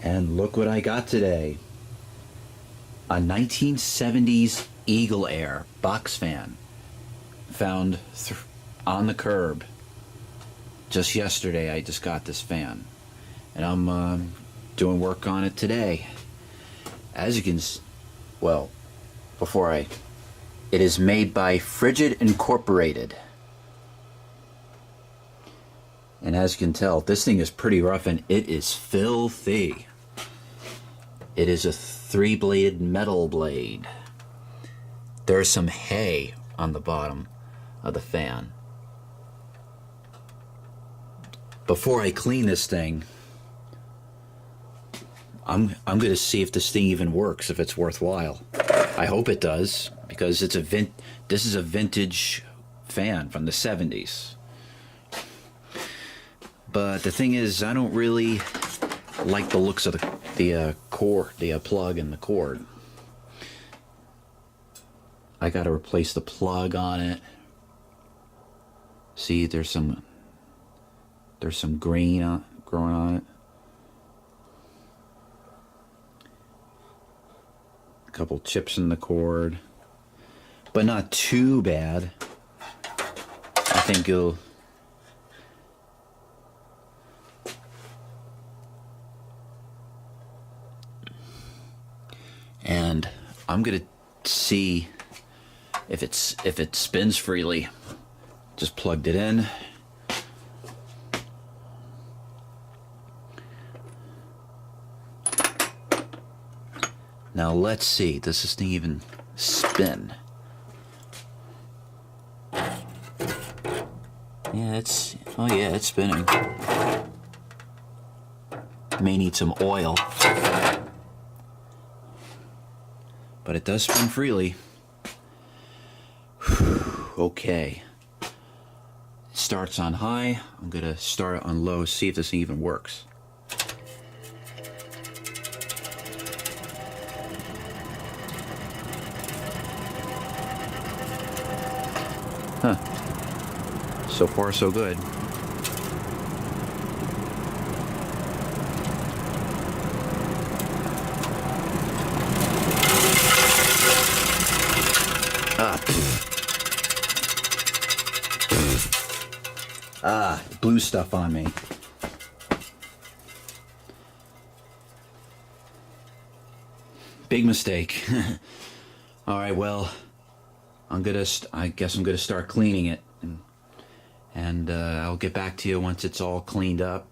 And look what I got today. A 1970's Eagle Aire box fan. Found on the curb. Just yesterday I just got this fan. And I'm doing work on it today. As you can well, it is made by Frigid Incorporated. And as you can tell, this thing is pretty rough and it is filthy. It is a 3-bladed metal blade. There's some hay on the bottom of the fan. Before I clean this thing, I'm going to see if this thing even works, if it's worthwhile. I hope it does, because this is a vintage fan from the 70s. But the thing is, I don't really like the looks of the cord, the plug and the cord. I got to replace the plug on it. See, there's some green growing on it. A couple chips in the cord, but not too bad. I think you'll. And I'm gonna see if it spins freely. Just plugged it in. Now let's see, does this thing even spin? Yeah, it's spinning. May need some oil. But it does spin freely. Okay. It starts on high. I'm gonna start it on low, see if this thing even works. Huh. So far, so good. Blue stuff on me. Big mistake. All right, well, I guess I'm gonna start cleaning it, and I'll get back to you once it's all cleaned up.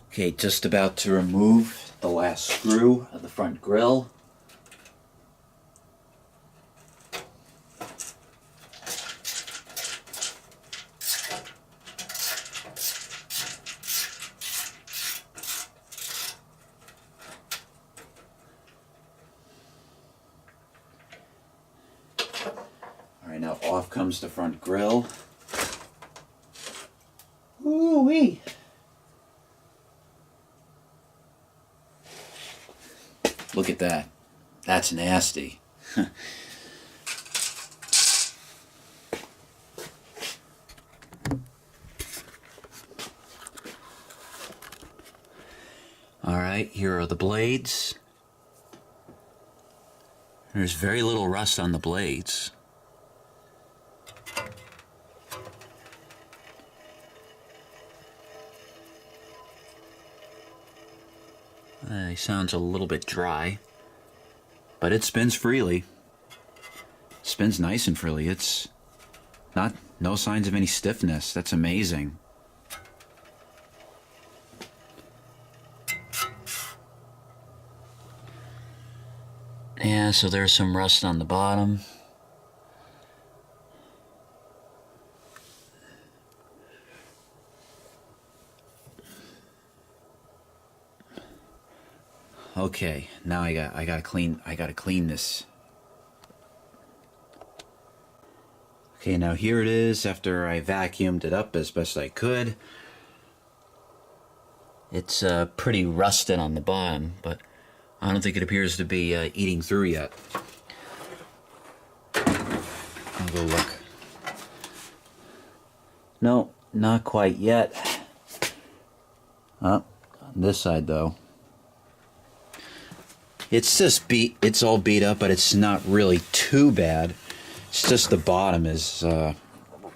Okay, just about to remove the last screw of the front grille. Now off comes the front grille. Ooh-wee. Look at that. That's nasty. All right, here are the blades. There's very little rust on the blades. It sounds a little bit dry, but it spins freely. It spins nice and freely. It's no signs of any stiffness. That's amazing. Yeah, so there's some rust on the bottom. Okay, now I gotta clean this. Okay, now here it is after I vacuumed it up as best I could. It's pretty rusted on the bottom, but I don't think it appears to be eating through yet. I'll go look. No, not quite yet. On this side though, it's all beat up, but it's not really too bad. It's just the bottom is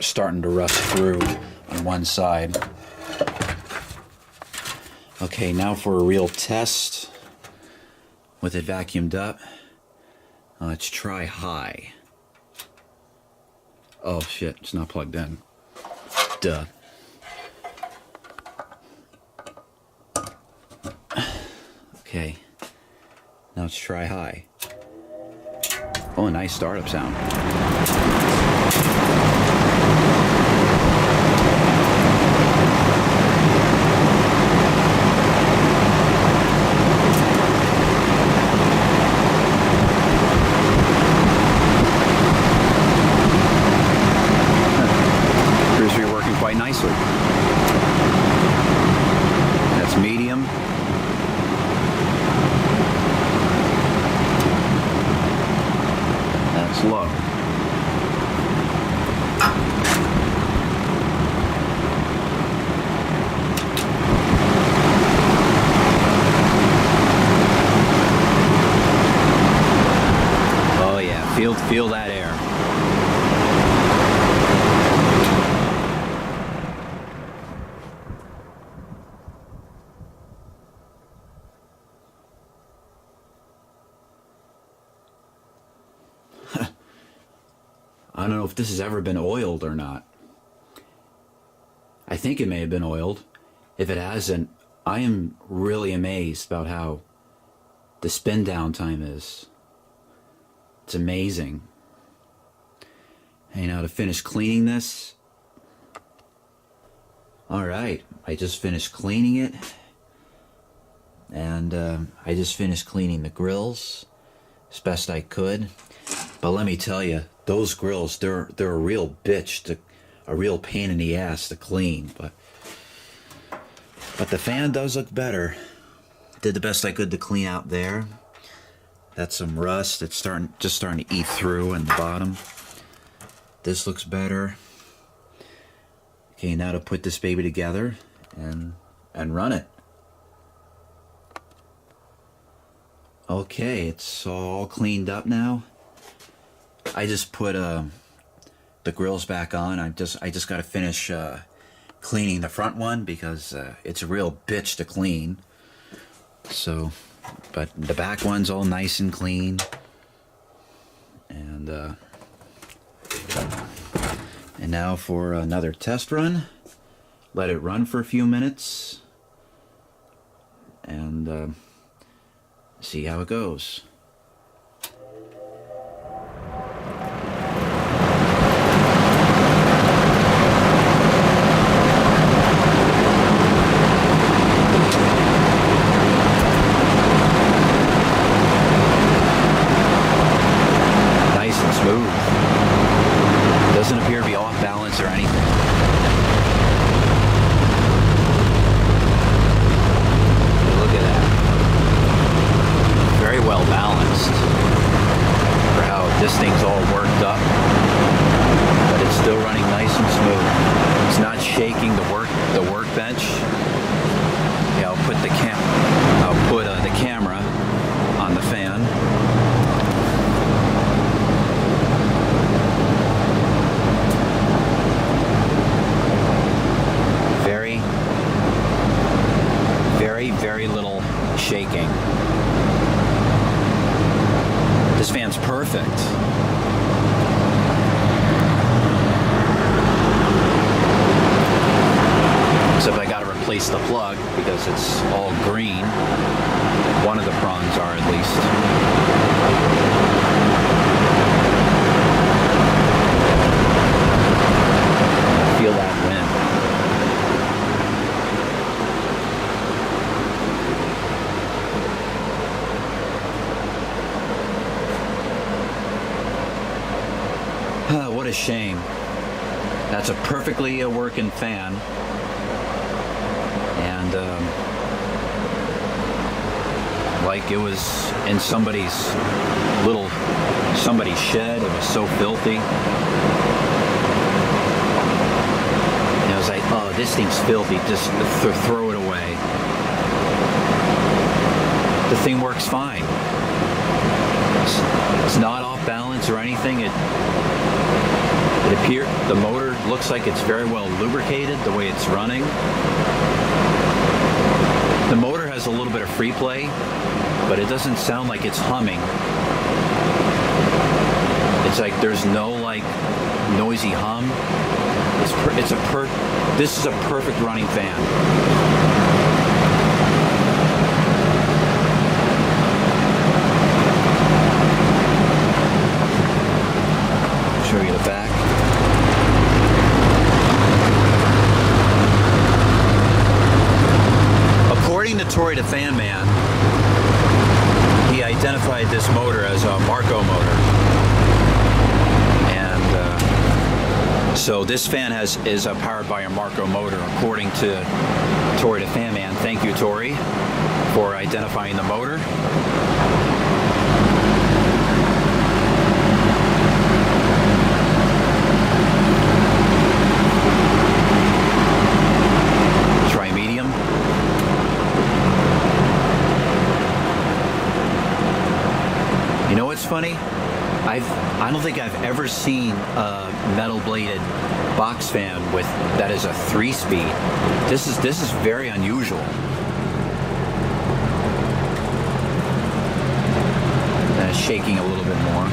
starting to rust through on one side. Okay, now for a real test with it vacuumed up. Let's try high. Oh shit, it's not plugged in. Duh. Okay, now let's try high. Oh, a nice startup sound. Appears to be working quite nicely. That's medium. That's low. Oh yeah, feel that air. I don't know if this has ever been oiled or not. I think it may have been oiled. If it hasn't, I am really amazed about how the spin down time is. It's amazing. And now to finish cleaning this. Alright, I just finished cleaning it. And I just finished cleaning the grills as best I could. But let me tell you, those grills, they're a real bitch, a real pain in the ass to clean. But the fan does look better. Did the best I could to clean out there. That's some rust. It's just starting to eat through in the bottom. This looks better. Okay, now to put this baby together and run it. Okay, it's all cleaned up now. I just put the grills back on. I just got to finish cleaning the front one because it's a real bitch to clean. So, but the back one's all nice and clean. And now for another test run. Let it run for a few minutes and see how it goes. Doesn't appear to be off balance or anything. Look at that. Very well balanced for how this thing's all worked up. But it's still running nice and smooth. It's not shaking the workbench. Yeah, I'll put the camera on the fan. Very little shaking. This fan's perfect. Except I gotta replace the plug because it's all green. One of the prongs are at least. Feel that wind. What a shame. That's a perfectly working fan. And like it was in somebody's shed. It was so filthy. And I was like, oh, this thing's filthy. Just throw it away. the thing works fine. It's not off balance or anything. The motor looks like it's very well lubricated the way it's running. The motor has a little bit of free play, but it doesn't sound like it's humming. It's like there's no like noisy hum. This is a perfect running fan. Show you the back. According to Tori the Fan Man, he identified this motor as a Marco motor. And so this fan is powered by a Marco motor, according to Tori the Fan Man. Thank you, Tori, for identifying the motor. Funny, I don't think I've ever seen a metal bladed box fan with that is a 3-speed. This is very unusual. And it's shaking a little bit more.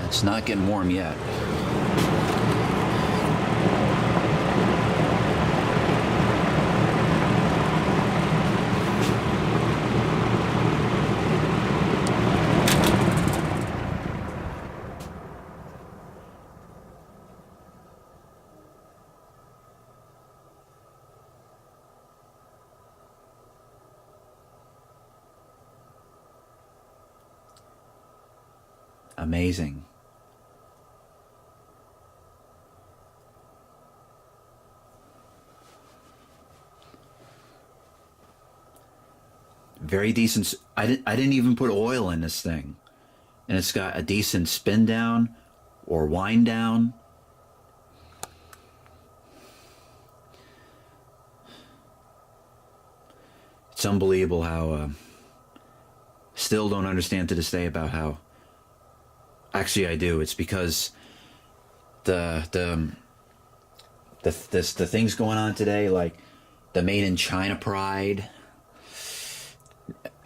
It's not getting warm yet. Amazing. Very decent. I didn't even put oil in this thing, and it's got a decent spin down or wind down. It's unbelievable how still don't understand to this day about how. Actually, I do. It's because the things going on today, like the Made in China pride.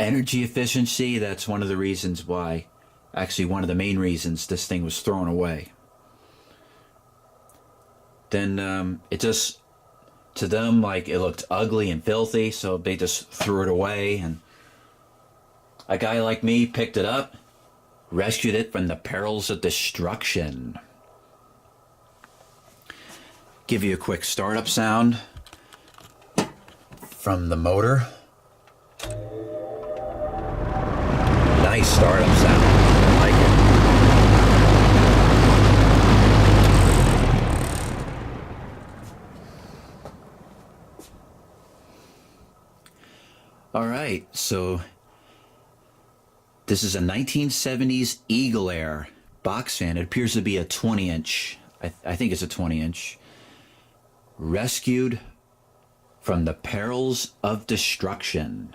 Energy efficiency, that's one of the reasons why, actually one of the main reasons this thing was thrown away. Then it just, to them, like it looked ugly and filthy, so they just threw it away. And a guy like me picked it up, rescued it from the perils of destruction. Give you a quick startup sound from the motor. Nice startup sound. I like it. All right, so this is a 1970s Aire box fan. It appears to be a 20-inch. I think it's a 20-inch. Rescued from the perils of destruction.